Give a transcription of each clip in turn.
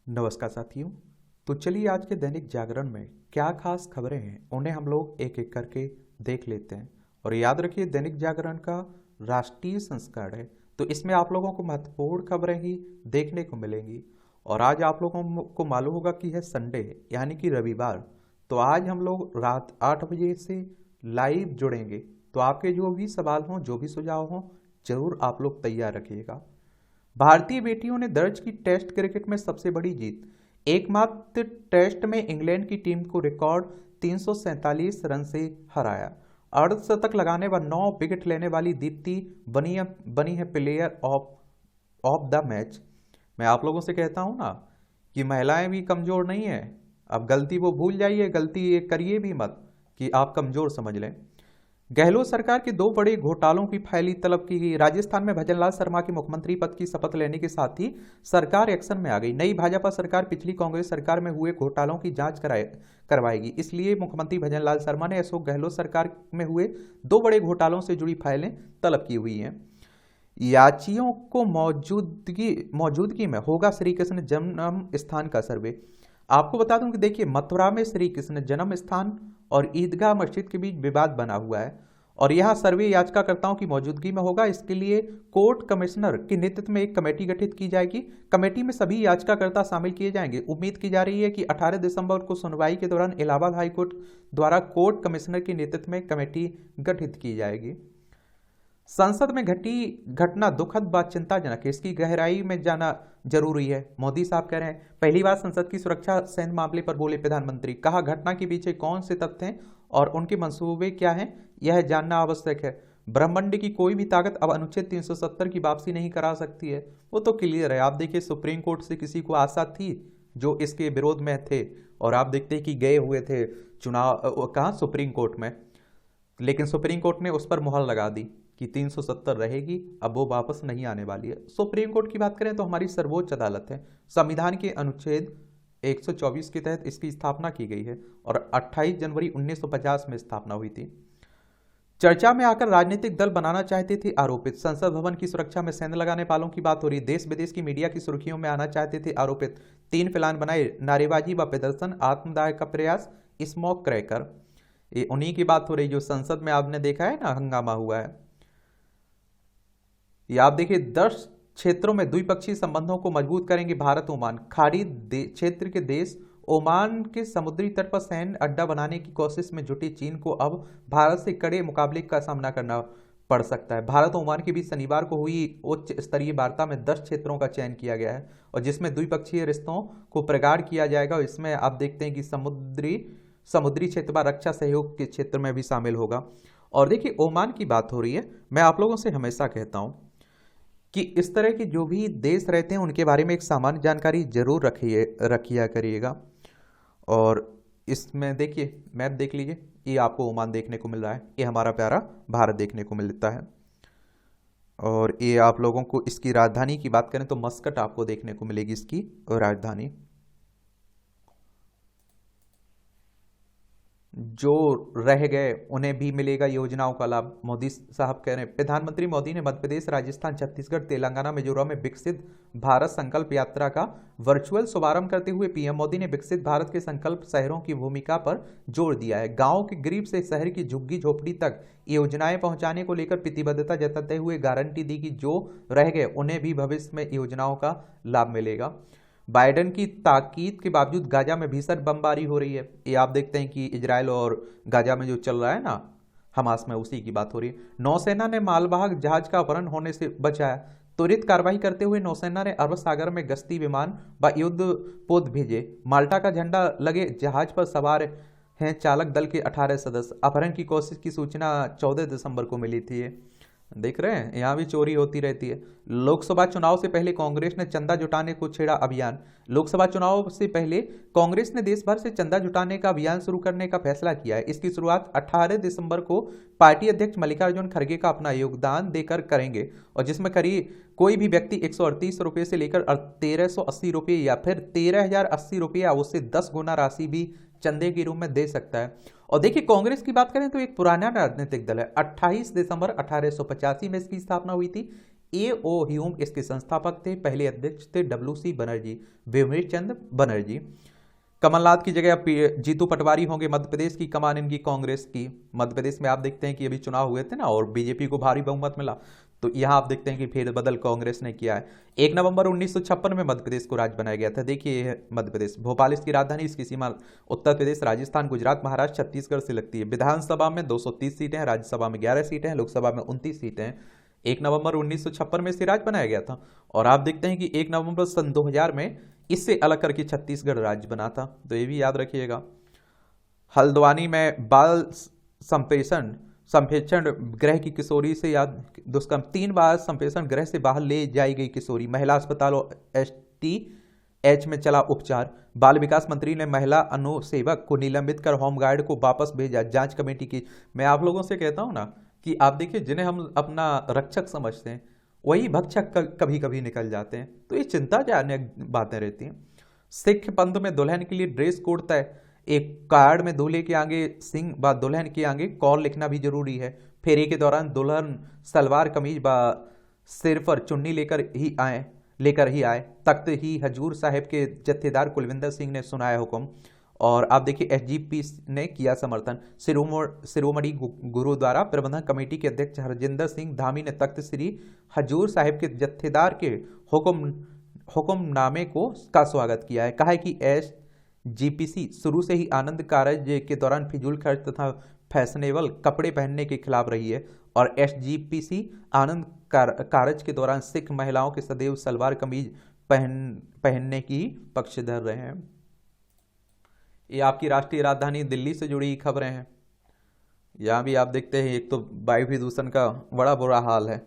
नमस्कार साथियों। तो चलिए आज के दैनिक जागरण में क्या खास खबरें हैं उन्हें हम लोग एक एक करके देख लेते हैं। और याद रखिए दैनिक जागरण का राष्ट्रीय संस्करण है, तो इसमें आप लोगों को महत्वपूर्ण खबरें ही देखने को मिलेंगी। और आज आप लोगों को मालूम होगा कि है संडे यानी कि रविवार। तो आज हम लोग रात 8 बजे से लाइव जुड़ेंगे। तो आपके जो भी सवाल हों, जो भी सुझाव हों, जरूर आप लोग तैयार रखिएगा। भारतीय बेटियों ने दर्ज की टेस्ट क्रिकेट में सबसे बड़ी जीत। एकमात्र टेस्ट में इंग्लैंड की टीम को रिकॉर्ड 347 रन से हराया। अर्धशतक लगाने व 9 विकेट लेने वाली दीप्ति बनी है प्लेयर ऑफ द मैच। मैं आप लोगों से कहता हूं ना कि महिलाएं भी कमजोर नहीं है। अब गलती वो भूल जाइए, गलती ये करिए भी मत कि आप कमजोर समझ लें। गहलोत सरकार के दो बड़े घोटालों की फाइली तलब की गई। राजस्थान में भजनलाल शर्मा के मुख्यमंत्री पद की शपथ लेने के साथ ही सरकार एक्शन में आ गई। नई भाजपा सरकार पिछली कांग्रेस सरकार में हुए घोटालों की जांच करवाएगी। इसलिए मुख्यमंत्री भजनलाल शर्मा ने अशोक गहलोत सरकार में हुए दो बड़े घोटालों से जुड़ी फाइलें तलब की हुई हैं। याचियों को मौजूदगी में होगा श्री कृष्ण जन्म स्थान का सर्वे। आपको बता दूं कि देखिए, मथुरा में श्री कृष्ण जन्म स्थान और ईदगाह मस्जिद के बीच विवाद बना हुआ है और यह सर्वे याचिकाकर्ताओं की मौजूदगी में होगा। इसके लिए कोर्ट कमिश्नर के नेतृत्व में एक कमेटी गठित की जाएगी। कमेटी में सभी याचिकाकर्ता शामिल किए जाएंगे। उम्मीद की जा रही है कि 18 दिसंबर को सुनवाई के दौरान इलाहाबाद हाईकोर्ट द्वारा कोर्ट कमिश्नर के नेतृत्व में कमेटी गठित की जाएगी। संसद में घटी घटना दुखद व चिंताजनक है, इसकी गहराई में जाना जरूरी है। मोदी साहब कह रहे हैं, पहली बार संसद की सुरक्षा सैन्य मामले पर बोले प्रधानमंत्री। कहा, घटना के पीछे कौन से तथ्य हैं और उनके मंसूबे क्या हैं, यह जानना आवश्यक है। ब्रह्मांड की कोई भी ताकत अब अनुच्छेद 370 की वापसी नहीं करा सकती है, वो तो क्लियर है। आप देखिए, सुप्रीम कोर्ट से किसी को आशा थी जो इसके विरोध में थे, और आप देखते कि गए हुए थे चुनाव कहाँ, सुप्रीम कोर्ट में। लेकिन सुप्रीम कोर्ट ने उस पर मुहर लगा दी कि 370 रहेगी, अब वो वापस नहीं आने वाली है। सुप्रीम कोर्ट की बात करें तो हमारी सर्वोच्च अदालत है। संविधान के अनुच्छेद 124 के तहत इसकी स्थापना की गई है और 28 जनवरी 1950 में स्थापना हुई थी। चर्चा में आकर राजनीतिक दल बनाना चाहते थे आरोपित। संसद भवन की सुरक्षा में सैन्य लगाने वालों की बात हो रही। देश विदेश की मीडिया की सुर्खियों में आना चाहते थे आरोपित। 3 प्लान बनाए, नारेबाजी व प्रदर्शन, आत्मदाह का प्रयास, स्मोक क्रैकर। ये उन्हीं की बात हो रही जो संसद में आपने देखा है ना, हंगामा हुआ है। ये आप देखिए, 10 क्षेत्रों में द्विपक्षीय संबंधों को मजबूत करेंगे भारत ओमान। खाड़ी क्षेत्र के देश ओमान के समुद्री तट पर सैन्य अड्डा बनाने की कोशिश में जुटे चीन को अब भारत से कड़े मुकाबले का सामना करना पड़ सकता है। भारत ओमान के बीच शनिवार को हुई उच्च स्तरीय वार्ता में 10 क्षेत्रों का चयन किया गया है और जिसमें द्विपक्षीय रिश्तों को प्रगाढ़ किया जाएगा। और इसमें आप देखते हैं कि समुद्री क्षेत्र व रक्षा सहयोग के क्षेत्र में भी शामिल होगा। और देखिए, ओमान की बात हो रही है, मैं आप लोगों से हमेशा कहता हूं कि इस तरह के जो भी देश रहते हैं उनके बारे में एक सामान्य जानकारी जरूर रखिया करिएगा। और इसमें देखिए, मैप देख लीजिए, ये आपको ओमान देखने को मिल रहा है, ये हमारा प्यारा भारत देखने को मिलता है। और ये आप लोगों को इसकी राजधानी की बात करें तो मस्कट आपको देखने को मिलेगी इसकी राजधानी। जो रह गए उन्हें भी मिलेगा योजनाओं का लाभ, मोदी साहब कह रहे हैं। प्रधानमंत्री मोदी ने मध्य प्रदेश, राजस्थान, छत्तीसगढ़, तेलंगाना, मिजोरम में विकसित भारत संकल्प यात्रा का वर्चुअल शुभारंभ करते हुए पीएम मोदी ने विकसित भारत के संकल्प शहरों की भूमिका पर जोर दिया है। गांव के गरीब से शहर की झुग्गी झोपड़ी तक योजनाएं पहुंचाने को लेकर प्रतिबद्धता जताते हुए गारंटी दी कि जो रह गए उन्हें भी भविष्य में योजनाओं का लाभ मिलेगा। बाइडेन की ताकीद के बावजूद गाजा में भीषण बमबारी हो रही है। ये आप देखते हैं कि इजराइल और गाजा में जो चल रहा है ना, हमास में, उसी की बात हो रही है। नौसेना ने मालवाहक जहाज का अपहरण होने से बचाया। त्वरित कार्रवाई करते हुए नौसेना ने अरब सागर में गश्ती विमान व युद्धपोत भेजे। माल्टा का झंडा लगे जहाज पर सवार हैं चालक दल के 18 सदस्य। अपहरण की कोशिश की सूचना 14 दिसंबर को मिली थी। देख रहे हैं, यहाँ भी चोरी होती रहती है। लोकसभा चुनाव से पहले कांग्रेस ने चंदा जुटाने को छेड़ा अभियान। लोकसभा चुनाव से पहले कांग्रेस ने देश भर से चंदा जुटाने का अभियान शुरू करने का फैसला किया है। इसकी शुरुआत 18 दिसंबर को पार्टी अध्यक्ष मल्लिकार्जुन खड़गे का अपना योगदान देकर करेंगे और जिसमें करीब कोई भी व्यक्ति 138 रुपये से लेकर 1380 रुपये या फिर 13,080 रुपये या उससे 10 गुना राशि भी चंदे के रूप में दे सकता है। और देखिए, कांग्रेस की बात करें तो एक पुराना राजनीतिक दल है। 28 दिसंबर 1885 में इसकी स्थापना हुई थी। AO ह्यूम इसके संस्थापक थे, पहले अध्यक्ष थे WC बनर्जी, भीमवीर चंद्र बनर्जी। कमलनाथ की जगह जीतू पटवारी होंगे, मध्य प्रदेश की कमान इनकी कांग्रेस की। मध्य प्रदेश में आप देखते हैं कि अभी चुनाव हुए थे ना और बीजेपी को भारी बहुमत मिला, तो यहाँ आप देखते हैं कि फेरबदल कांग्रेस ने किया है। 1 नवंबर 1956 में मध्य प्रदेश को राज्य बनाया गया था। देखिए ये है मध्य प्रदेश, भोपाल इसकी राजधानी, इसकी सीमा उत्तर प्रदेश, राजस्थान, गुजरात, महाराष्ट्र, छत्तीसगढ़ से लगती है। विधानसभा में 230 सीटें हैं, राज्यसभा में 11 सीटें हैं, लोकसभा में 29 सीटें हैं। 1 नवंबर 1956 में इसे राज्य बनाया गया था और आप देखते हैं कि 1 नवंबर सन 2000 में इससे अलग करके छत्तीसगढ़ राज्य बना था, तो ये भी याद रखिएगा। हल्द्वानी में बाल संप्रेषण संप्रेषण गृह की किशोरी से याद दुष्कर्म, 3 बार संप्रेषण गृह से बाहर ले जाई गई किशोरी, महिला अस्पताल और STH में चला उपचार। बाल विकास मंत्री ने महिला अनुसेवक को निलंबित कर होमगार्ड को वापस भेजा, जांच कमेटी की। मैं आप लोगों से कहता हूं ना कि आप देखिए, जिन्हें हम अपना रक्षक समझते हैं वही भक्षक कभी कभी निकल जाते हैं, तो ये चिंताजनक बातें रहती हैं। सिख पंथ में दुल्हन के लिए ड्रेस कोड तय, एक कार्ड में दूल्हे के आगे सिंह व दुल्हन के आगे कौर लिखना भी जरूरी है। फेरे के दौरान दुल्हन सलवार कमीज व सिर पर चुन्नी लेकर ही आए। तख्त ही हजूर साहिब के जत्थेदार कुलविंदर सिंह ने सुनाया हुक्म और आप देखिए SGP ने किया समर्थन। शिरोमणि गुरुद्वारा प्रबंधन कमेटी के अध्यक्ष हरजिंदर सिंह धामी ने तख्त श्री हजूर साहिब के जत्थेदार के हुक्मनामे का स्वागत किया है। कहा है कि SGPC शुरू से ही आनंद कारज के दौरान फिजूल खर्च तथा फैशनेबल कपड़े पहनने के खिलाफ रही है और SGPC आनंद कारज के दौरान सिख महिलाओं के सदैव सलवार कमीज पहनने की पक्षधर रहे हैं। ये आपकी राष्ट्रीय राजधानी दिल्ली से जुड़ी खबरें हैं। यहां भी आप देखते हैं, एक तो वायु प्रदूषण का बड़ा बुरा हाल है।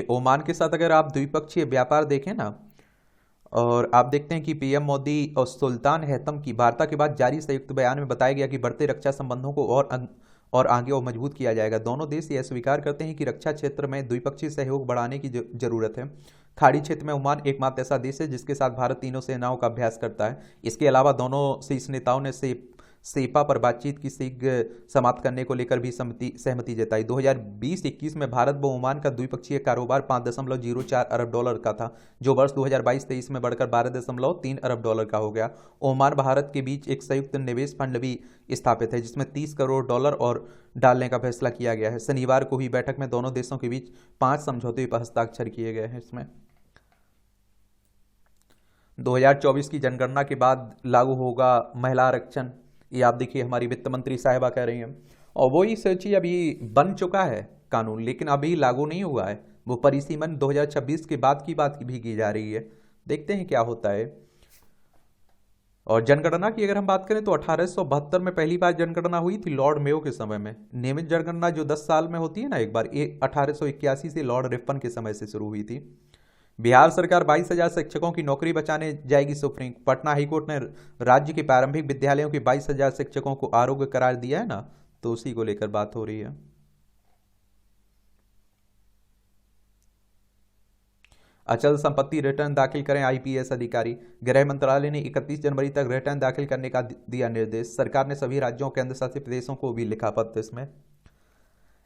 ओमान के साथ अगर आप द्विपक्षीय व्यापार देखें ना, और आप देखते हैं कि PM मोदी और सुल्तान हैतम की वार्ता के बाद जारी संयुक्त बयान में बताया गया कि बढ़ते रक्षा संबंधों को और आगे और मजबूत किया जाएगा। दोनों देश यह स्वीकार करते हैं कि रक्षा क्षेत्र में द्विपक्षीय सहयोग बढ़ाने की जरूरत है। खाड़ी क्षेत्र में ओमान एकमात्र ऐसा देश है जिसके साथ भारत तीनों सेनाओं का अभ्यास करता है। इसके अलावा दोनों शीर्ष नेताओं ने सेपा पर बातचीत की शीघ्र समाप्त करने को लेकर भी सहमति जताई। 2020-21 में भारत व ओमान का द्विपक्षीय कारोबार $5.04 अरब का था, जो वर्ष 2022-23 में बढ़कर $12.3 अरब का हो गया। ओमान भारत के बीच एक संयुक्त निवेश फंड भी स्थापित है जिसमें $30 करोड़ और डालने का फैसला किया गया है। शनिवार को हुई बैठक में दोनों देशों के बीच 5 समझौते पर हस्ताक्षर किए गए हैं। इसमें 2024 की जनगणना के बाद लागू होगा महिला आरक्षण, ये आप देखिए हमारी वित्त मंत्री साहिबा कह रही हैं। और वही सोचिए, अभी बन चुका है कानून लेकिन अभी लागू नहीं हुआ है, वो परिसीमन 2026 के बाद की बात भी की जा रही है। देखते हैं क्या होता है। और जनगणना की अगर हम बात करें तो 1872 में पहली बार जनगणना हुई थी लॉर्ड मेयो के समय में। नियमित जनगणना जो 10 साल में होती है ना एक बार, ये 1881 से लॉर्ड रिपन के समय से शुरू हुई थी। बिहार सरकार 22,000 शिक्षकों की नौकरी बचाने जाएगी सुप्रीम। पटना हाईकोर्ट ने राज्य के प्रारंभिक विद्यालयों के 22,000 शिक्षकों को आरोग्य करार दिया है ना, तो उसी को लेकर बात हो रही है। अचल संपत्ति रिटर्न दाखिल करें IPS अधिकारी। गृह मंत्रालय ने 31 जनवरी तक रिटर्न दाखिल करने का दिया निर्देश। सरकार ने सभी राज्यों केंद्र शासित प्रदेशों को भी लिखा पत्र। इसमें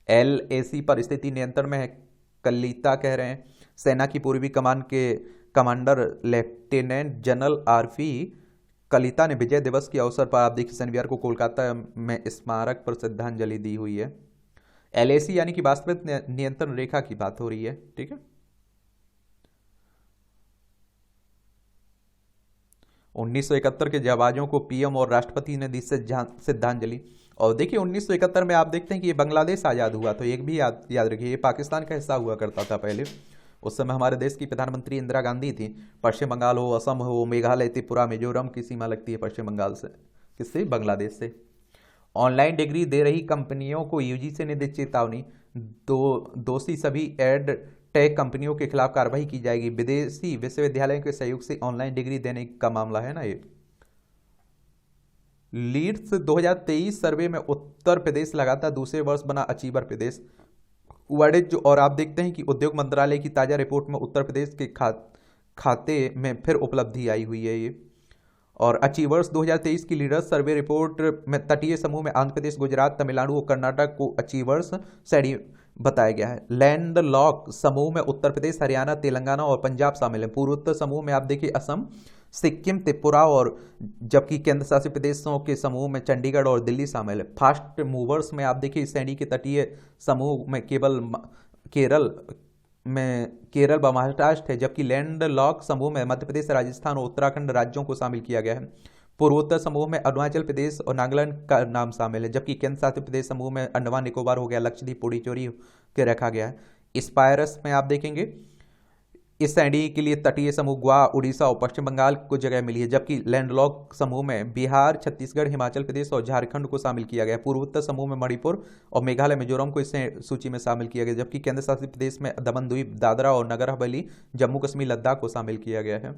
LAC पर स्थिति नियंत्रण में है, कलिता कह रहे हैं। सेना की पूर्वी कमान के commander lieutenant general RP Kalita ने विजय दिवस के अवसर पर आप देखिए शनिवार को कोलकाता में स्मारक पर श्रद्धांजलि दी हुई है। LAC यानी कि वास्तविक नियंत्रण रेखा की बात हो रही है, ठीक है। 1971 के जाबाजों को PM और राष्ट्रपति ने दी श्रद्धांजलि। और देखिए 1971 में आप देखते हैं कि ये बांग्लादेश आज़ाद हुआ, तो एक भी याद रखिए ये पाकिस्तान का हिस्सा हुआ करता था पहले। उस समय हमारे देश की प्रधानमंत्री इंदिरा गांधी थी। पश्चिम बंगाल हो, असम हो, मेघालय, त्रिपुरा, मिजोरम की सीमा लगती है पश्चिम बंगाल से। किससे? बांग्लादेश से। ऑनलाइन डिग्री दे रही कंपनियों को UGC ने दी चेतावनी। दोषी सभी एड टेक कंपनियों के खिलाफ कार्रवाई की जाएगी। विदेशी विश्वविद्यालयों के सहयोग से ऑनलाइन डिग्री देने का मामला है ना ये। लीड्स 2023 सर्वे में उत्तर प्रदेश लगातार दूसरे वर्ष बना अचीवर प्रदेश। और आप देखते हैं कि उद्योग मंत्रालय की ताजा रिपोर्ट में उत्तर प्रदेश के खाते में फिर उपलब्धि आई हुई है ये। और अचीवर्स 2023 की लीडर्स सर्वे रिपोर्ट में तटीय समूह में आंध्र प्रदेश, गुजरात, तमिलनाडु और कर्नाटक को अचीवर्स श्रेणी बताया गया है। लैंड लॉक समूह में उत्तर प्रदेश, हरियाणा, तेलंगाना और पंजाब शामिल है। पूर्वोत्तर समूह में आप देखिए असम, सिक्किम, त्रिपुरा और जबकि केंद्र शासित प्रदेशों के समूह में चंडीगढ़ और दिल्ली शामिल है। फास्ट मूवर्स में आप देखिए इस श्रेणी के तटीय समूह में केरल केरल व महाराष्ट्र है, जबकि लैंड लॉक समूह में मध्य प्रदेश, राजस्थान और उत्तराखंड राज्यों को शामिल किया गया है। पूर्वोत्तर समूह में अरुणाचल प्रदेश और नागालैंड का नाम शामिल है, जबकि केंद्र शासित प्रदेश समूह में अंडमान निकोबार हो गया, लक्षद्वीप, पुडुचेरी के रखा गया है। स्पायरस में आप देखेंगे इस श्रेणी के लिए तटीय समूह गोवा, उड़ीसा और पश्चिम बंगाल को जगह मिली है, जबकि लैंडलॉक समूह में बिहार, छत्तीसगढ़, हिमाचल प्रदेश और झारखंड को शामिल किया गया। पूर्वोत्तर समूह में मणिपुर और मेघालय, मिजोरम को इस सूची में शामिल किया गया, जबकि केंद्र शासित प्रदेश में दमन द्वीप, दादरा और नगर हवेली, जम्मू कश्मीर, लद्दाख को शामिल किया गया है।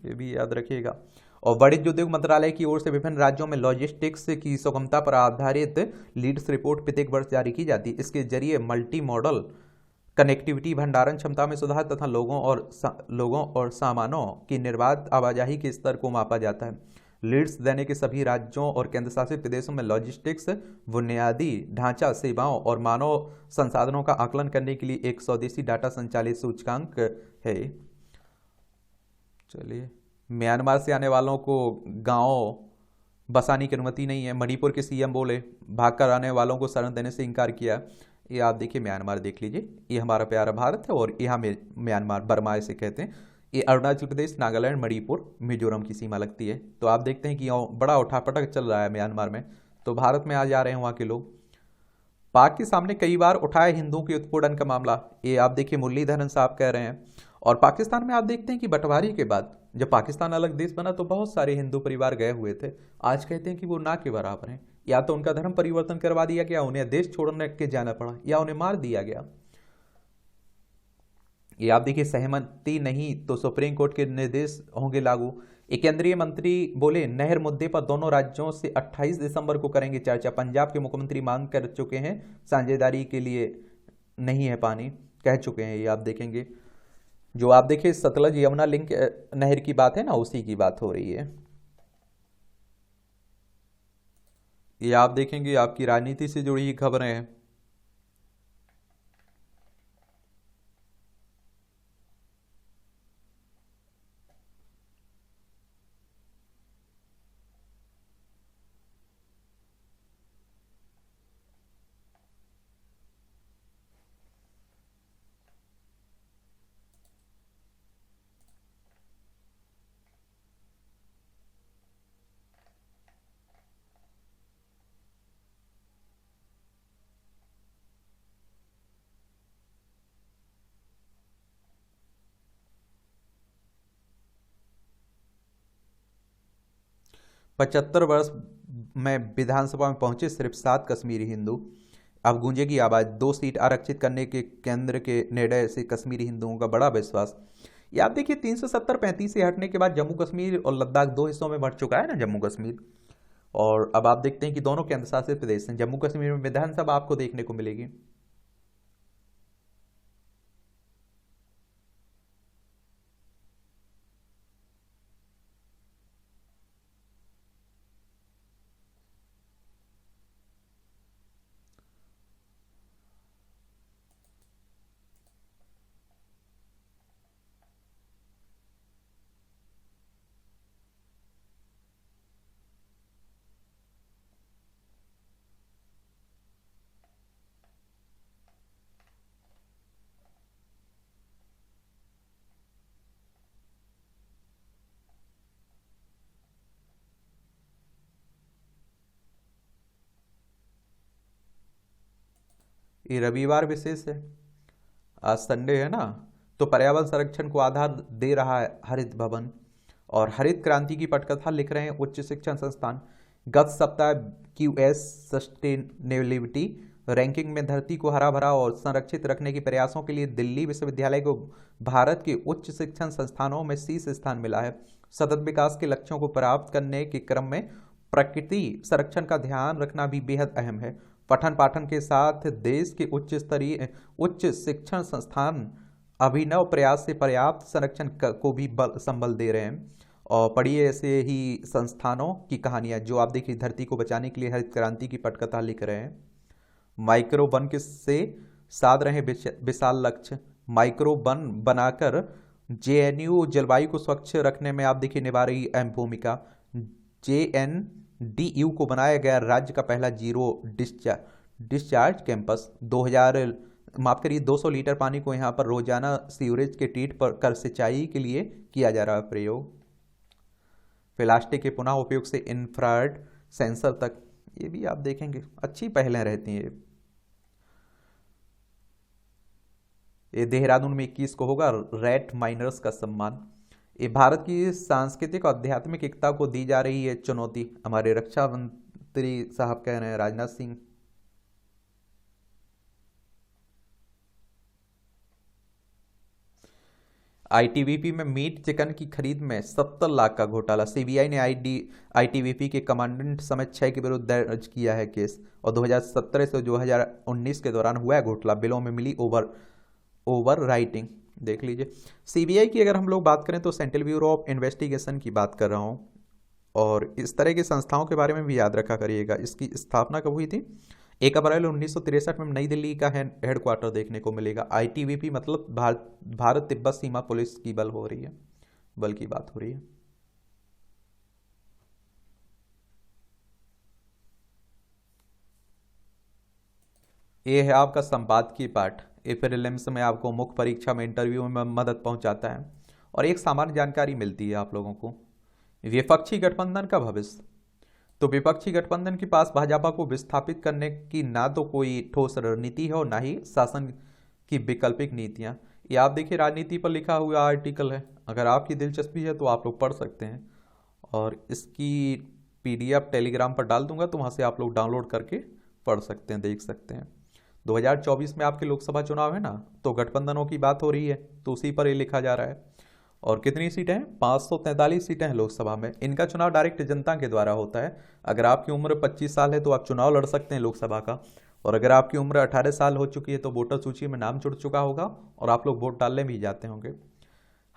ये भी याद रखिएगा। और वाणिज्य उद्योग मंत्रालय की ओर से विभिन्न राज्यों में लॉजिस्टिक्स की सुगमता पर आधारित लीड्स रिपोर्ट प्रत्येक वर्ष जारी की जाती है। इसके जरिए मल्टी मॉडल कनेक्टिविटी, भंडारण क्षमता में सुधार तथा लोगों और सामानों की निर्बाध आवाजाही के स्तर को मापा जाता है। लीड्स देने के सभी राज्यों और केंद्र शासित प्रदेशों में लॉजिस्टिक्स, बुनियादी ढांचा, सेवाओं और मानव संसाधनों का आकलन करने के लिए एक स्वदेशी डाटा संचालित सूचकांक है। चलिए, म्यांमार से आने वालों को गांव बसाने की अनुमति नहीं है। मणिपुर के सीएम बोले भागकर आने वालों को शरण देने से इनकार किया। ये आप देखिए म्यांमार देख लीजिए, ये हमारा प्यारा भारत है और यहाँ में म्यांमार, बर्मा इसे कहते हैं। ये अरुणाचल प्रदेश, नागालैंड, मणिपुर, मिजोरम की सीमा लगती है। तो आप देखते हैं कि बड़ा उठापटक चल रहा है म्यांमार में, तो भारत में आ जा रहे हैं वहाँ के लोग। पाक के सामने कई बार उठाए हिंदुओं के उत्पीड़न का मामला, ये आप देखिए मुरलीधरन साहब कह रहे हैं। और पाकिस्तान में आप देखते हैं कि बंटवारे के बाद जब पाकिस्तान अलग देश बना तो बहुत सारे हिंदू परिवार गए हुए थे, आज कहते हैं कि वो ना के बराबर हैं। या तो उनका धर्म परिवर्तन करवा दिया गया, उन्हें देश छोड़ने के जाना पड़ा, या उन्हें मार दिया गया। ये आप देखिए, सहमति नहीं तो सुप्रीम कोर्ट के निर्देश होंगे लागू। एक केंद्रीय मंत्री बोले नहर मुद्दे पर दोनों राज्यों से 28 दिसंबर को करेंगे चर्चा। पंजाब के मुख्यमंत्री मांग कर चुके हैं, साझेदारी के लिए नहीं है पानी, कह चुके हैं। ये आप देखेंगे, जो आप देखिए सतलज यमुना लिंक नहर की बात है ना, उसी की बात हो रही है। ये आप देखेंगे आपकी राजनीति से जुड़ी खबरें हैं। पचहत्तर वर्ष में विधानसभा में पहुंचे सिर्फ 7 कश्मीरी हिंदू। अब गूंजेगी आवाज, 2 सीट आरक्षित करने के केंद्र के निर्णय से कश्मीरी हिंदुओं का बड़ा विश्वास। ये आप देखिए 370-35 से हटने के बाद जम्मू कश्मीर और लद्दाख 2 हिस्सों में बढ़ चुका है ना जम्मू कश्मीर। और अब आप देखते हैं कि दोनों केंद्र शासित प्रदेश हैं। जम्मू कश्मीर में विधानसभा आपको देखने को मिलेगी। ये रविवार विशेष है, आज संडे है ना, तो पर्यावरण संरक्षण को आधार दे रहा है हरित भवन। और हरित क्रांति की पटकथा लिख रहे हैं उच्च शिक्षण संस्थान। गत सप्ताह क्यूएस सस्टेनेबिलिटी रैंकिंग में धरती को हरा भरा और संरक्षित रखने के प्रयासों के लिए दिल्ली विश्वविद्यालय को भारत के उच्च शिक्षण संस्थानों में शीर्ष स्थान मिला है। सतत विकास के लक्ष्यों को प्राप्त करने के क्रम में प्रकृति संरक्षण का ध्यान रखना भी बेहद अहम है। पठन पाठन के साथ देश के उच्च शिक्षण संस्थान अभिनव प्रयास से पर्याप्त संरक्षण को भी संबल दे रहे हैं। और पढ़िए ऐसे ही संस्थानों की कहानियाँ जो आप देखिए धरती को बचाने के लिए हरित क्रांति की पटकथा लिख रहे हैं। माइक्रो वन से साध रहे विशाल लक्ष्य। माइक्रो वन बनाकर जेएनयू जलवायु को स्वच्छ रखने में आप देखिए निभा रही अहम भूमिका। जेएनडीयू को बनाया गया राज्य का पहला जीरो डिस्चार्ज कैंपस। 200 लीटर पानी को यहाँ पर रोजाना सीवरेज के ट्रीट पर कर सिंचाई के लिए किया जा रहा है प्रयोग। प्लास्टिक के पुनः उपयोग से इंफ्रारेड सेंसर तक, ये भी आप देखेंगे अच्छी पहलें रहती हैं। ये देहरादून में 21 को होगा रेड माइनर्स का सम्मान। ये भारत की सांस्कृतिक और आध्यात्मिक एकता को दी जा रही है चुनौती, हमारे रक्षा मंत्री साहब कह रहे हैं, राजनाथ सिंह। आईटीबीपी में मीट चिकन की खरीद में 70 लाख का घोटाला। सीबीआई ने आईटीबीपी के कमांडेंट समेत 6 के विरुद्ध दर्ज किया है केस। और 2017 से 2019 के दौरान हुआ है घोटाला, बिलों में मिली ओवर राइटिंग। देख लीजिए सीबीआई की अगर हम लोग बात करें तो सेंट्रल ब्यूरो ऑफ इन्वेस्टिगेशन की बात कर रहा हूं। और इस तरह की संस्थाओं के बारे में भी याद रखा करिएगा। इसकी स्थापना कब हुई थी? 1 अप्रैल 1963 में नई दिल्ली का हेडक्वार्टर देखने को मिलेगा। आईटीबीपी मतलब भारत तिब्बत सीमा पुलिस की बल की बात हो रही है। ये है आपका संपादकीय पाठ। ये प्रीलिम्स में आपको मुख्य परीक्षा में इंटरव्यू में मदद पहुंचाता है और एक सामान्य जानकारी मिलती है आप लोगों को। विपक्षी गठबंधन का भविष्य। तो विपक्षी गठबंधन के पास भाजपा को विस्थापित करने की ना तो कोई ठोस रणनीति है और ना ही शासन की वैकल्पिक नीतियां। ये आप देखिए राजनीति पर लिखा हुआ आर्टिकल है, अगर आपकी दिलचस्पी है तो आप लोग पढ़ सकते हैं। और इसकी पीडीएफ टेलीग्राम पर डाल दूंगा, तो वहां से आप लोग डाउनलोड करके पढ़ सकते हैं, देख सकते हैं। 2024 में आपके लोकसभा चुनाव है ना, तो गठबंधनों की बात हो रही है, तो उसी पर ये लिखा जा रहा है। और कितनी सीटें हैं? 543 सीटें हैं लोकसभा में। इनका चुनाव डायरेक्ट जनता के द्वारा होता है। अगर आपकी उम्र 25 साल है तो आप चुनाव लड़ सकते हैं लोकसभा का, और अगर आपकी उम्र 18 साल हो चुकी है तो वोटर सूची में नाम जुड़ चुका होगा और आप लोग वोट डालने भी जाते होंगे।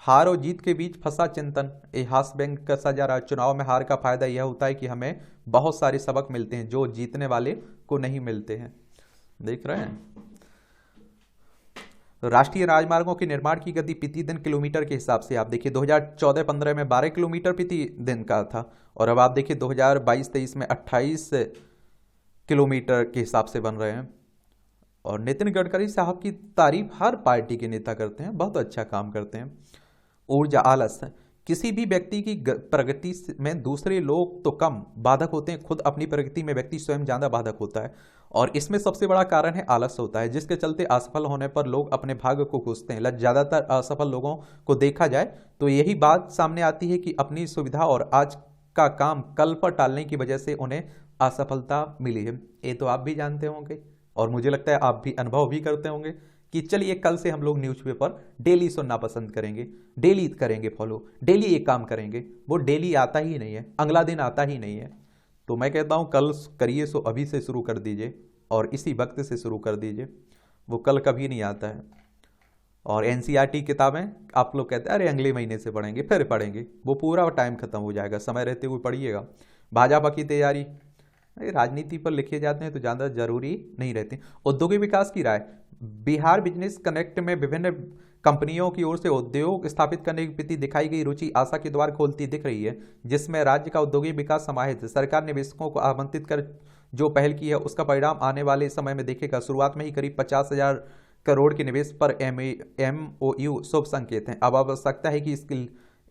हार और जीत के बीच फंसा चिंतन। ये हास्य व्यंग कसा जा रहा है। चुनाव में हार का फायदा यह होता है कि हमें बहुत सारे सबक मिलते हैं जो जीतने वाले को नहीं मिलते हैं। देख रहे हैं। राष्ट्रीय राजमार्गों के निर्माण की गति प्रति दिन किलोमीटर के हिसाब से आप देखिए 2014-15 में 12 किलोमीटर प्रति दिन का था, और अब आप देखिए 2022-23 में 28 किलोमीटर के हिसाब से बन रहे हैं। और नितिन गडकरी साहब की तारीफ हर पार्टी के नेता करते हैं, बहुत अच्छा काम करते हैं। ऊर्जा आलस। किसी भी व्यक्ति की प्रगति में दूसरे लोग तो कम बाधक होते हैं, खुद अपनी प्रगति में व्यक्ति स्वयं ज्यादा बाधक होता है। और इसमें सबसे बड़ा कारण है आलस होता है, जिसके चलते असफल होने पर लोग अपने भाग्य को कोसते हैं। ज्यादातर असफल लोगों को देखा जाए तो यही बात सामने आती है कि अपनी सुविधा और आज का काम कल पर टालने की वजह से उन्हें असफलता मिली है। ये तो आप भी जानते होंगे और मुझे लगता है आप भी अनुभव भी करते होंगे कि चलिए कल से हम लोग न्यूज़पेपर डेली सुनना पसंद करेंगे, डेली करेंगे फॉलो, डेली एक काम करेंगे। वो डेली आता ही नहीं है, अगला दिन आता ही नहीं है। तो मैं कहता हूं कल करिए सो अभी से शुरू कर दीजिए और इसी वक्त से शुरू कर दीजिए, वो कल कभी नहीं आता है। और एनसीईआरटी किताबें आप लोग कहते हैं अरे अगले महीने से पढ़ेंगे, फिर पढ़ेंगे, वो पूरा टाइम खत्म हो जाएगा, समय रहते हुए पढ़िएगा। भाजपा की तैयारी, राजनीति पर लिखे जाते हैं तो ज़्यादा जरूरी नहीं रहती। औद्योगिक विकास की राय। बिहार बिजनेस कनेक्ट में विभिन्न कंपनियों की ओर से उद्योग स्थापित करने के प्रति दिखाई गई रुचि आशा के द्वार खोलती दिख रही है, जिसमें राज्य का औद्योगिक विकास समाहित है। सरकार निवेशकों को आमंत्रित कर जो पहल की है उसका परिणाम आने वाले समय में देखेगा। शुरुआत में ही करीब 50,000 करोड़ के निवेश पर MOU शुभ संकेत हैं। अब आवश्यकता है कि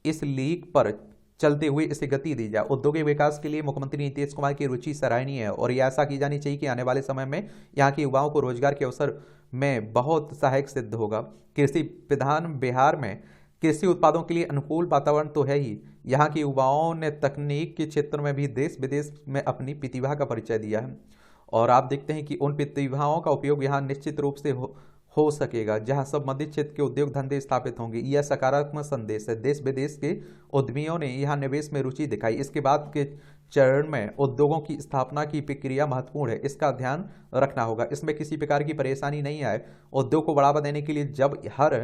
इस लीग पर चलते हुए इसे गति दी जाए। औद्योगिक विकास के लिए मुख्यमंत्री नीतीश कुमार की रुचि सराहनीय है और यह आशा की जानी चाहिए कि आने वाले समय में यहाँ के युवाओं को रोजगार के अवसर में बहुत सहायक सिद्ध होगा। कृषि प्रधान बिहार में कृषि उत्पादों के लिए अनुकूल वातावरण तो है ही, यहाँ के युवाओं ने तकनीक के क्षेत्र में भी देश विदेश में अपनी प्रतिभा का परिचय दिया है। और आप देखते हैं कि उन प्रतिभाओं का उपयोग यहाँ निश्चित रूप से हो सकेगा जहां सब मध्य क्षेत्र के उद्योग धंधे स्थापित होंगे। यह सकारात्मक संदेश है। देश विदेश के उद्यमियों ने यहां निवेश में रुचि दिखाई। इसके बाद के चरण में उद्योगों की स्थापना की प्रक्रिया महत्वपूर्ण है, इसका ध्यान रखना होगा। इसमें किसी प्रकार की परेशानी नहीं आए। उद्योग को बढ़ावा देने के लिए जब हर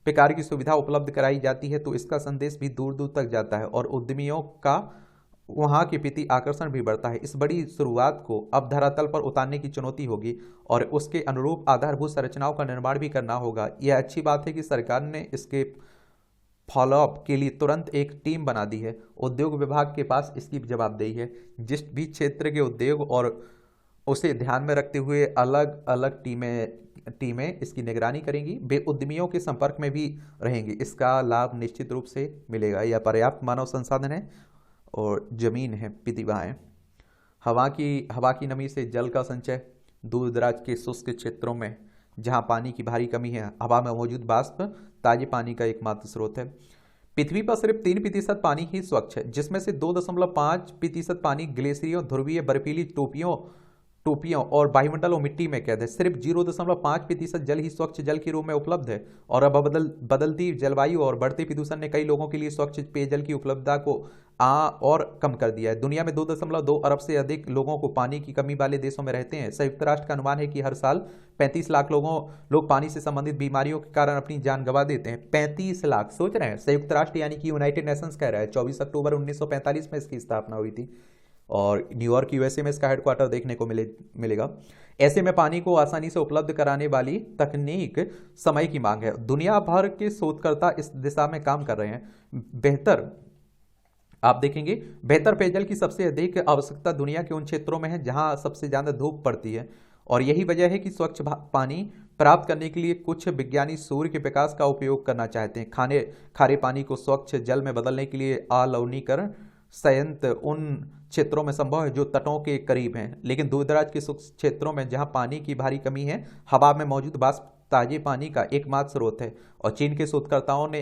प्रकार की सुविधा उपलब्ध कराई जाती है तो इसका संदेश भी दूर दूर तक जाता है और उद्यमियों का वहाँ के प्रति आकर्षण भी बढ़ता है। इस बड़ी शुरुआत को अब धरातल पर उतारने की चुनौती होगी और उसके अनुरूप आधारभूत संरचनाओं का निर्माण भी करना होगा। यह अच्छी बात है कि सरकार ने इसके फॉलोअप के लिए तुरंत एक टीम बना दी है। उद्योग विभाग के पास इसकी जवाबदेही है। जिस भी क्षेत्र के उद्योग और उसे ध्यान में रखते हुए अलग अलग टीमें इसकी निगरानी करेंगी, वे उद्यमियों के संपर्क में भी रहेंगी। इसका लाभ निश्चित रूप से मिलेगा। यह पर्याप्त मानव संसाधन है और जमीन है, प्रतिभाएं, हवा की नमी से जल का संचय। दूर दराज के शुष्क क्षेत्रों में जहां पानी की भारी कमी है, हवा में मौजूद वाष्प ताजे पानी का एकमात्र स्रोत है। पृथ्वी पर सिर्फ 3% पानी ही स्वच्छ है, जिसमें से 2.5% पानी ग्लेशियरों, ध्रुवीय बर्फीली टोपियों और वायुमंडल और मिट्टी में कैद है। सिर्फ 0.5% जल ही स्वच्छ जल के रूप में उपलब्ध है। और अब बदलती जलवायु और बढ़ते प्रदूषण ने कई लोगों के लिए स्वच्छ पेयजल की उपलब्धता को और कम कर दिया है। दुनिया में 2.2 अरब से अधिक लोगों को पानी की कमी वाले देशों में रहते हैं। संयुक्त राष्ट्र का अनुमान है कि हर साल 35 लाख लोग पानी से संबंधित बीमारियों के कारण अपनी जान गंवा देते हैं। 35 लाख, सोच रहे हैं? संयुक्त राष्ट्र यानी कि यूनाइटेड नेशंस कह रहा है। 24 अक्टूबर 1945 में इसकी स्थापना हुई थी और न्यूयॉर्क यूएसए में इसका हेडक्वार्टर देखने को मिलेगा। ऐसे में पानी को आसानी से उपलब्ध कराने वाली तकनीक समय की मांग है। दुनिया भर के शोधकर्ता इस दिशा में काम कर रहे हैं। आप देखेंगे, बेहतर पेयजल की सबसे अधिक आवश्यकता दुनिया के उन क्षेत्रों में है जहां सबसे ज्यादा धूप पड़ती है और यही वजह है कि स्वच्छ पानी प्राप्त करने के लिए कुछ विज्ञानी सूर्य के प्रकाश का उपयोग करना चाहते हैं। खारे पानी को स्वच्छ जल में बदलने के लिए अलवणीकरण संयंत्र उन क्षेत्रों में संभव है जो तटों के करीब हैं, लेकिन दूरदराज के शुष्क क्षेत्रों में जहां पानी की भारी कमी है, हवा में मौजूद वाष्प ताजे पानी का एकमात्र स्रोत है। और चीन के शोधकर्ताओं ने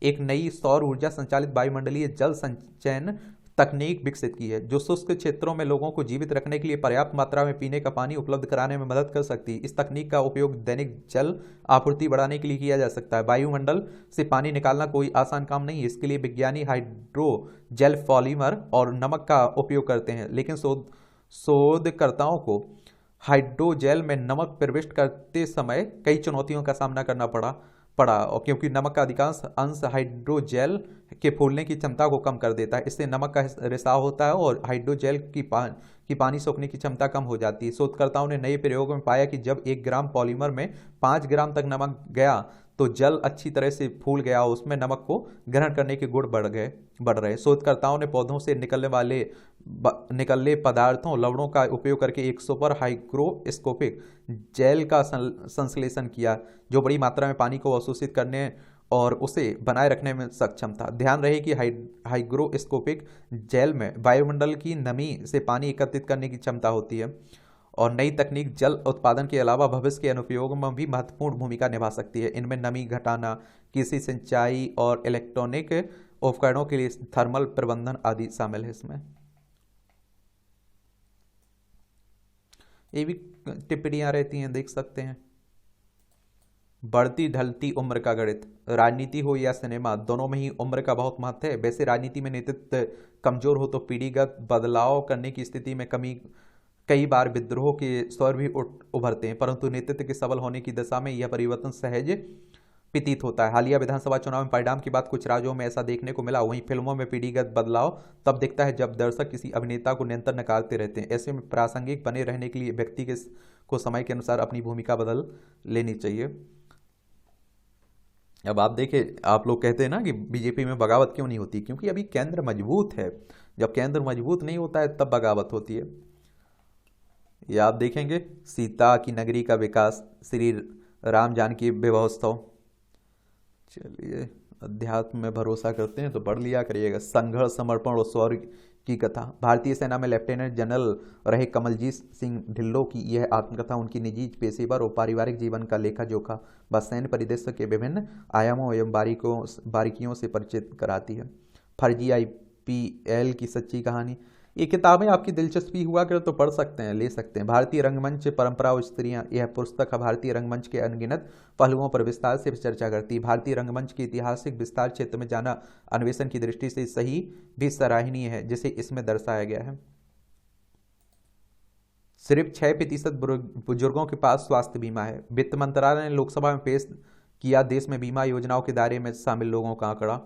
एक नई सौर ऊर्जा संचालित वायुमंडलीय जल संचयन तकनीक विकसित की है जो शुष्क क्षेत्रों में लोगों को जीवित रखने के लिए पर्याप्त मात्रा में पीने का पानी उपलब्ध कराने में मदद कर सकती है। इस तकनीक का उपयोग दैनिक जल आपूर्ति बढ़ाने के लिए किया जा सकता है। वायुमंडल से पानी निकालना कोई आसान काम नहीं है। इसके लिए विज्ञानी हाइड्रोजेल पॉलीमर और नमक का उपयोग करते हैं, लेकिन शोधकर्ताओं को हाइड्रोजेल में नमक प्रविष्ट करते समय कई चुनौतियों का सामना करना पड़ा और क्योंकि नमक का अधिकांश अंश हाइड्रोजेल के फूलने की क्षमता को कम कर देता है। इससे नमक का रिसाव होता है और हाइड्रोजेल की पानी सोखने की क्षमता कम हो जाती है। शोधकर्ताओं ने नए प्रयोगों में पाया कि जब 1 ग्राम पॉलीमर में 5 ग्राम तक नमक गया तो जल अच्छी तरह से फूल गया और उसमें नमक को ग्रहण करने के गुण बढ़ रहे। शोधकर्ताओं ने पौधों से निकलने पदार्थों लवणों का उपयोग करके एक सुपर हाइग्रोस्कोपिक जेल का संश्लेषण किया जो बड़ी मात्रा में पानी को अवशोषित करने और उसे बनाए रखने में सक्षम था। ध्यान रहे कि हाइग्रोस्कोपिक जेल में वायुमंडल की नमी से पानी एकत्रित करने की क्षमता होती है और नई तकनीक जल उत्पादन के अलावा भविष्य के अनुप्रयोग में भी महत्वपूर्ण भूमिका निभा सकती है। इनमें नमी घटाना, कृषि सिंचाई और इलेक्ट्रॉनिक उपकरणों के लिए थर्मल प्रबंधन आदि शामिल है। इसमें ये भी टिप्पणियां रहती हैं, देख सकते हैं। बढ़ती ढलती उम्र का गणित। राजनीति हो या सिनेमा, दोनों में ही उम्र का बहुत महत्व है। वैसे राजनीति में नेतृत्व कमजोर हो तो पीढ़ीगत बदलाव करने की स्थिति में कई बार विद्रोह के स्वर भी उभरते हैं, परंतु नेतृत्व के सबल होने की दशा में यह परिवर्तन सहज प्रतीत होता है। हालिया विधानसभा चुनाव में परिणाम के बाद कुछ राज्यों में ऐसा देखने को मिला। वहीं फिल्मों में पीढ़ीगत बदलाव तब दिखता है जब दर्शक किसी अभिनेता को निरंतर नकारते रहते हैं। ऐसे में प्रासंगिक बने रहने के लिए व्यक्ति को समय के अनुसार अपनी भूमिका बदल लेनी चाहिए। अब आप देखिए, आप लोग कहते हैं ना कि बीजेपी में बगावत क्यों नहीं होती, क्योंकि अभी केंद्र मजबूत है। जब केंद्र मजबूत नहीं होता है तब बगावत होती है। ये आप देखेंगे, सीता की नगरी का विकास, श्री राम जानकी विवाहोत्सव। चलिए, अध्यात्म में भरोसा करते हैं तो पढ़ लिया करिएगा। संघर्ष, समर्पण और शौर्य की कथा। भारतीय सेना में लेफ्टिनेंट जनरल रहे कमलजीत सिंह ढिल्लों की यह आत्मकथा उनकी निजी, पेशेवर और पारिवारिक जीवन का लेखा जोखा व सैन्य परिदृश्य के विभिन्न आयामों एवं बारीकियों से परिचित कराती है। फर्जी IPL की सच्ची कहानी। ये किताबें आपकी दिलचस्पी हुआ करे तो पढ़ सकते हैं, ले सकते हैं। भारतीय रंगमंच परंपरा और स्त्रियां, यह पुस्तक भारतीय रंगमंच के अनगिनत पहलुओं पर विस्तार से चर्चा करती है। भारतीय रंगमंच के ऐतिहासिक विस्तार क्षेत्र में जाना अन्वेषण की दृष्टि से सही भी सराहनीय है, जिसे इसमें दर्शाया गया है। सिर्फ 6% बुजुर्गों के पास स्वास्थ्य बीमा है। वित्त मंत्रालय ने लोकसभा में पेश किया देश में बीमा योजनाओं के दायरे में शामिल लोगों का आंकड़ा।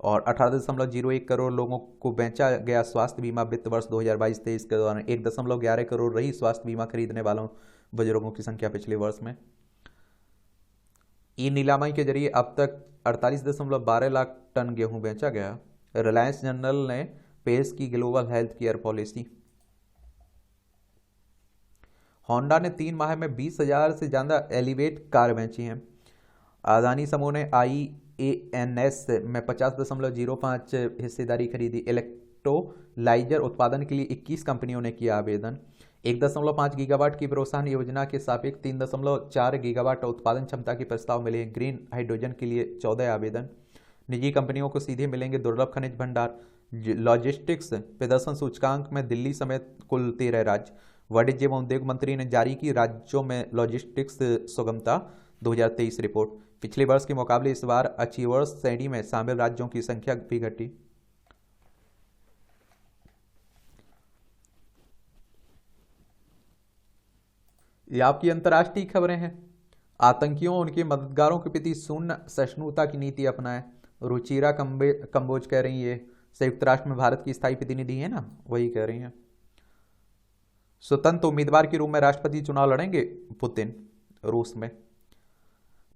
और 18.01 करोड़ लोगों को बेचा गया स्वास्थ्य बीमा वित्त वर्ष 2022-23 के दौरान। 1.11 करोड़ रही स्वास्थ्य बीमा खरीदने वालों बुजुर्गों की संख्या पिछले वर्ष में। ई नीलामी के जरिए अब तक 48.12 लाख टन गेहूं बेचा गया। रिलायंस जनरल ने पेश की global health care policy. Honda ने 3 माह में 20,000 से ज़्यादा एलिवेट कार बेची हैं। अदानी समूह ने IANS में 50.05 हिस्सेदारी खरीदी। इलेक्ट्रोलाइजर उत्पादन के लिए 21 कंपनियों ने किया आवेदन। 1.5 गीगावाट की प्रोत्साहन योजना के सापेक्ष 3.4 गीगावाट उत्पादन क्षमता के प्रस्ताव मिले हैं। ग्रीन हाइड्रोजन के लिए 14 आवेदन। निजी कंपनियों को सीधे मिलेंगे दुर्लभ खनिज भंडार। लॉजिस्टिक्स प्रदर्शन सूचकांक में दिल्ली समेत कुल 13 राज्य। वाणिज्य एवं उद्योग मंत्री ने जारी की राज्यों में लॉजिस्टिक्स सुगमता 2023 रिपोर्ट। पिछले वर्ष के मुकाबले इस बार अचीवर्स श्रेणी में शामिल राज्यों की संख्या भी घटी। ये आपकी अंतर्राष्ट्रीय खबरें हैं। आतंकियों उनके मददगारों के प्रति शून्य सहिष्णुता की नीति अपनाएं। रुचिरा कंबोज कह रही है, संयुक्त राष्ट्र में भारत की स्थायी प्रतिनिधि है ना, वही कह रही हैं। स्वतंत्र उम्मीदवार के रूप में राष्ट्रपति चुनाव लड़ेंगे पुतिन। रूस में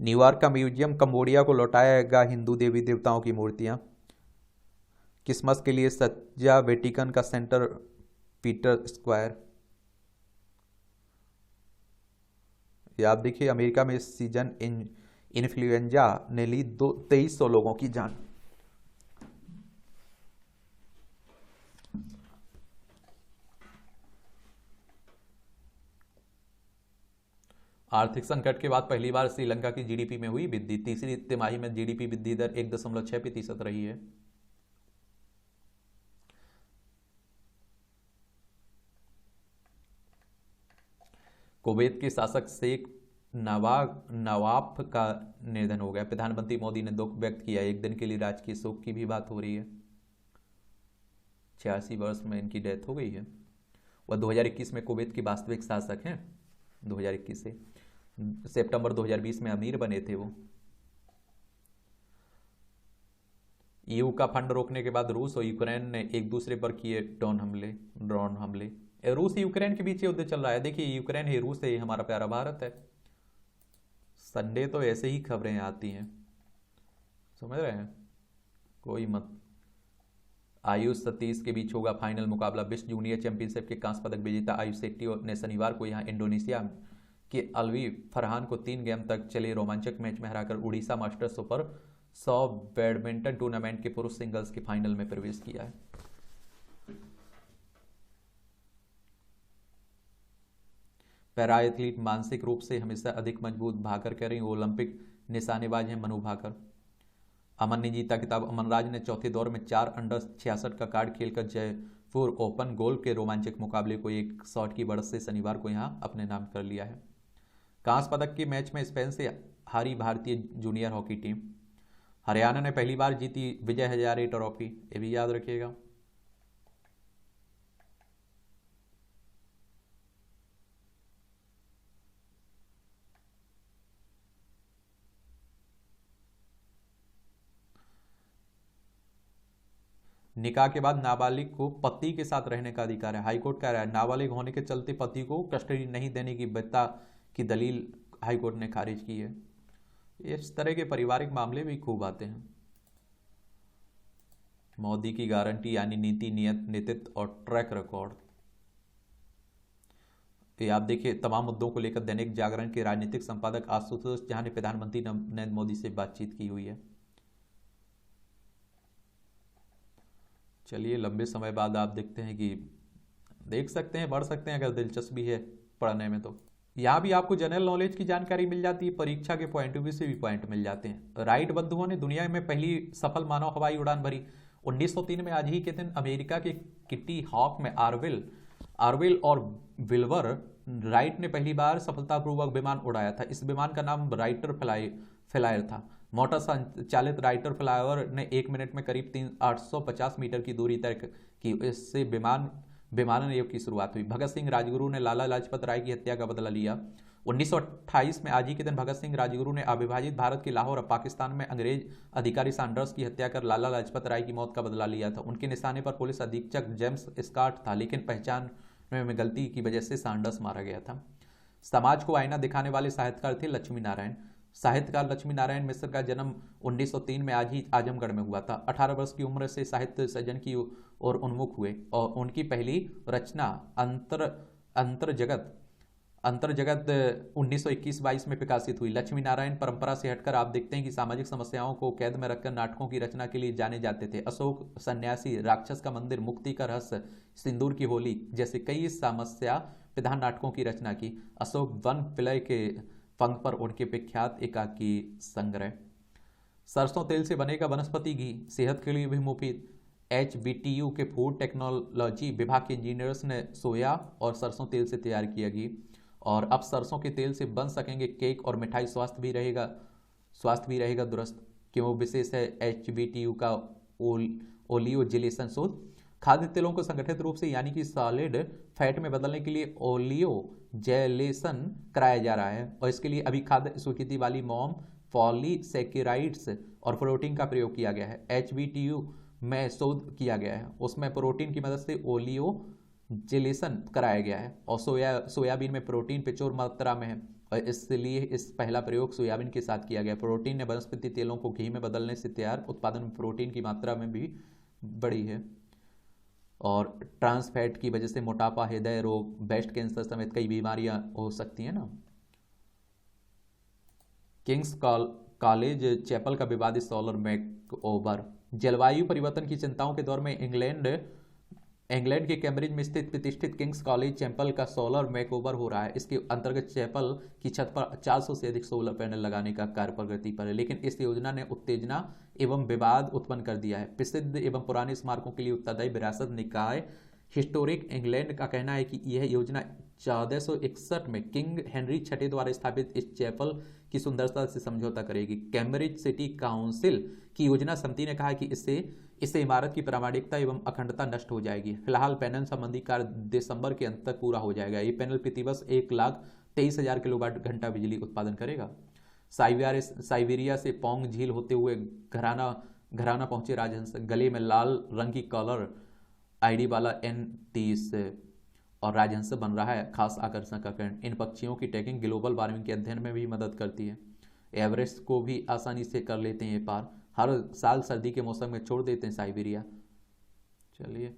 न्यूयॉर्क का म्यूजियम कंबोडिया को लौटाएगा हिंदू देवी देवताओं की मूर्तियां। क्रिसमस के लिए सज्जा वेटिकन का सेंटर पीटर स्क्वायर। या आप देखिए, अमेरिका में इस सीजन इन्फ्लुएंजा ने ली 2300 लोगों की जान। आर्थिक संकट के बाद पहली बार श्रीलंका की जीडीपी में हुई वृद्धि। तीसरी तिमाही में जीडीपी वृद्धि दर 1.6% रही है। कुवैत के शासक शेख नवाफ का निधन हो गया। प्रधानमंत्री मोदी ने दुख व्यक्त किया। एक दिन के लिए राजकीय शोक की भी बात हो रही है। 86 वर्ष में इनकी डेथ हो गई है। वह 2021 में कुवैत के वास्तविक शासक हैं। 2021 से सितंबर 2020 में अमीर बने थे वो। ईयू का फंड रोकने के बाद रूस और यूक्रेन ने एक दूसरे पर किए ड्रोन हमले। रूस यूक्रेन के बीच युद्ध चल रहा है। देखिए, यूक्रेन है, रूस है, हमारा प्यारा भारत है। संडे तो ऐसे ही खबरें आती हैं, समझ रहे हैं, कोई मत। आयुष सतीश के बीच होगा फाइनल मुकाबला। विश्व जूनियर चैंपियनशिप के कांस्य पदक विजेता आयुष शेट्टी ने शनिवार को यहां इंडोनेशिया के अलवी फरहान को 3 गेम तक चले रोमांचक मैच में हराकर Orissa masters super 100 badminton tournament के पुरुष सिंगल्स के फाइनल में प्रवेश किया है। पैरा एथलीट मानसिक रूप से हमेशा अधिक मजबूत। भाकर कह रही ओलंपिक निशानेबाज हैं मनु भाकर। अमन ने जीता किताब। अमनराज ने चौथे दौर में 4 अंडर 66 का कार्ड खेलकर जयपुर ओपन गोल्फ के रोमांचक मुकाबले को एक शॉट की बढ़त से शनिवार को यहां अपने नाम कर लिया है। कांस्य पदक के मैच में स्पेन से हारी भारतीय जूनियर हॉकी टीम। हरियाणा ने पहली बार जीती विजय हजारे ट्रॉफी, ये भी याद रखिएगा। निकाह के बाद नाबालिग को पति के साथ रहने का अधिकार है। हाईकोर्ट कह रहा है नाबालिग होने के चलते पति को कस्टडी नहीं देने की वैधता की दलील हाईकोर्ट ने खारिज की है। इस तरह के पारिवारिक मामले भी खूब आते हैं। मोदी की गारंटी यानी नीति, नियत, नेतृत्व और ट्रैक रिकॉर्ड। ये आप देखिए, तमाम मुद्दों को लेकर दैनिक जागरण के राजनीतिक संपादक आशुतोष झा ने प्रधानमंत्री नरेंद्र मोदी से बातचीत की हुई है। चलिए, लंबे समय बाद आप देखते हैं कि देख सकते हैं, पढ़ सकते हैं अगर दिलचस्पी है पढ़ने में। तो यहाँ भी आपको जनरल नॉलेज की जानकारी मिल जाती है, परीक्षा के पॉइंट ऑफ व्यू से भी पॉइंट मिल जाते हैं। राइट बंधुओं ने दुनिया में पहली सफल मानव हवाई उड़ान भरी। 1903 में आज ही के दिन अमेरिका के किटी हॉक में आरविल और विल्बर राइट ने पहली बार सफलतापूर्वक विमान उड़ाया था। इस विमान का नाम राइटर फ्लायर था। मोटर संचालित राइटर फ्लायर ने 1 मिनट में करीब 850 मीटर की दूरी तय की। इससे विमानन युग की शुरुआत हुई। भगत सिंह राजगुरु ने लाला लाजपत राय की हत्या का बदला लिया। 1928 में आज ही के दिन भगत सिंह राजगुरु ने अविभाजित भारत के लाहौर और पाकिस्तान में अंग्रेज अधिकारी सैंडर्स की हत्या कर लाला लाजपत राय की मौत का बदला लिया था। उनके निशाने पर पुलिस अधीक्षक जेम्स स्कॉट था, लेकिन पहचान में गलती की वजह से सैंडर्स मारा गया था। समाज को आईना दिखाने वाले साहित्यकार थे लक्ष्मी नारायण। साहित्यकार लक्ष्मी नारायण मिश्र का जन्म 1903 में आज ही आजमगढ़ में हुआ था। 18 वर्ष की उम्र से साहित्य सृजन की ओर उन्मुख हुए और उनकी पहली रचना अंतर जगत 1921-22 में प्रकाशित हुई। लक्ष्मी नारायण परंपरा से हटकर आप देखते हैं कि सामाजिक समस्याओं को कैद में रखकर नाटकों की रचना के लिए जाने जाते थे। अशोक सन्यासी, राक्षस का मंदिर, मुक्ति का रहस्य, सिंदूर की होली जैसे कई समस्या प्रधान नाटकों की रचना की। अशोक वन विलय के पंख पर उनके विख्यात एकाकी संग्रह। सरसों तेल से बनेगा वनस्पति घी, सेहत के लिए भी मुफीद। HBTU के फूड टेक्नोलॉजी विभाग के इंजीनियर्स ने सोया और सरसों तेल से तैयार किया घी, और अब सरसों के तेल से बन सकेंगे केक और मिठाई। स्वास्थ्य भी रहेगा दुरुस्त। क्यों विशेष है HBTU का ओलियोजिलेशन शोध। खाद्य तेलों को संगठित रूप से यानी कि सॉलिड फैट में बदलने के लिए ओलियोजेलेशन कराया जा रहा है, और इसके लिए अभी खाद्य स्वीकृति वाली मोम, पॉलीसेकेराइड्स और प्रोटीन का प्रयोग किया गया है। HBTU में शोध किया गया है, उसमें प्रोटीन की मदद से ओलियोजिलेशन कराया गया है, और सोयाबीन में प्रोटीन प्रचुर मात्रा में है, और इसलिए इस पहला प्रयोग सोयाबीन के साथ किया गया। प्रोटीन ने वनस्पति तेलों को घी में बदलने से तैयार उत्पादन में प्रोटीन की मात्रा में भी बढ़ी है, और ट्रांस फैट की वजह से मोटापा, हृदय रोग, ब्रेस्ट कैंसर समेत कई बीमारियां हो सकती हैं ना। किंग्स कॉलेज चैपल का विवादित सोलर मेकओवर। जलवायु परिवर्तन की चिंताओं के दौर में इंग्लैंड के कैम्ब्रिज में स्थित प्रतिष्ठित किंग्स कॉलेज चैपल का सोलर मेकओवर हो रहा है। इसके अंतर्गत चैपल की छत पर 400 से अधिक सोलर पैनल लगाने का कार्य प्रगति पर है, लेकिन इस योजना ने उत्तेजना एवं विवाद उत्पन्न कर दिया है। प्रसिद्ध एवं पुराने स्मारकों के लिए उत्तरदायी विरासत निकाय हिस्टोरिक इंग्लैंड का कहना है कि यह योजना 1461 में किंग हेनरी छठे द्वारा स्थापित इस चैपल की सुंदरता से समझौता करेगी। कैम्ब्रिज सिटी काउंसिल की योजना समिति ने कहा कि इससे इमारत की प्रामाणिकता एवं अखंडता नष्ट हो जाएगी। फिलहाल पैनल संबंधी कार्य दिसंबर के अंत तक पूरा हो जाएगा। ये पैनल प्रतिवर्ष 1,23,000 किलोवाट घंटा बिजली उत्पादन करेगा। साइबेरिया से पोंग झील होते हुए घराना पहुंचे राजहंस। गले में लाल रंग की कॉलर आईडी वाला N30 और राजहंस बन रहा है खास आकर्षण का कारण। इन पक्षियों की टैगिंग ग्लोबल वार्मिंग के अध्ययन में भी मदद करती है। एवरेस्ट को भी आसानी से कर लेते हैं ये पार। हर साल सर्दी के मौसम में छोड़ देते हैं साइबेरिया। चलिए,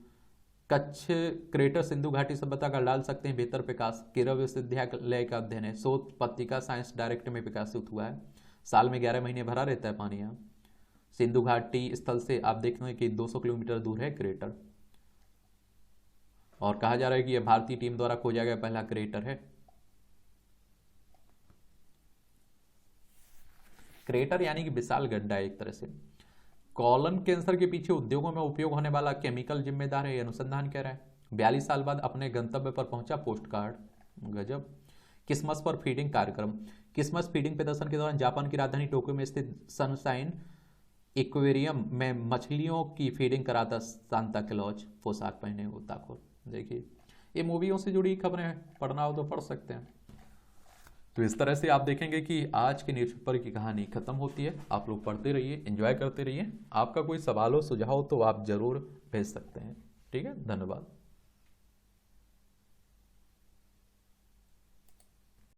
कच्छ क्रेटर सिंधु घाटी सभ्यता का डाल सकते हैं बेहतर प्रकाश। केरल विश्वविद्यालय का अध्ययन है। शोध पत्रिका साइंस डायरेक्ट में प्रकाशित हुआ है। साल में 11 महीने भरा रहता है पानी यहाँ। सिंधु घाटी स्थल से आप देखते हैं कि 200 किलोमीटर दूर है क्रेटर, और कहा जा रहा है कि यह भारतीय टीम द्वारा खोजा गया पहला क्रेटर है। क्रेटर यानी कि विशाल गड्ढा है एक तरह से। कॉलन कैंसर के पीछे उद्योगों में उपयोग होने वाला केमिकल जिम्मेदार है, यह अनुसंधान कह रहा है। 42 साल बाद अपने गंतव्य पर पहुंचा पोस्ट कार्ड। गजब। क्रिसमस पर फीडिंग कार्यक्रम। क्रिसमस फीडिंग प्रदर्शन के दौरान जापान की राजधानी टोक्यो में स्थित सनशाइन एक्वेरियम में मछलियों की फीडिंग कराता सांता क्लॉज। पोशाक पहने गोताखोर। देखिए, ये मूवियों से जुड़ी खबरें पढ़ना हो तो पढ़ सकते हैं। तो इस तरह से आप देखेंगे कि आज के न्यूज़पेपर की कहानी खत्म होती है। आप लोग पढ़ते रहिए, एंजॉय करते रहिए। आपका कोई सवाल हो, सुझाव हो तो आप जरूर भेज सकते हैं। ठीक है, धन्यवाद।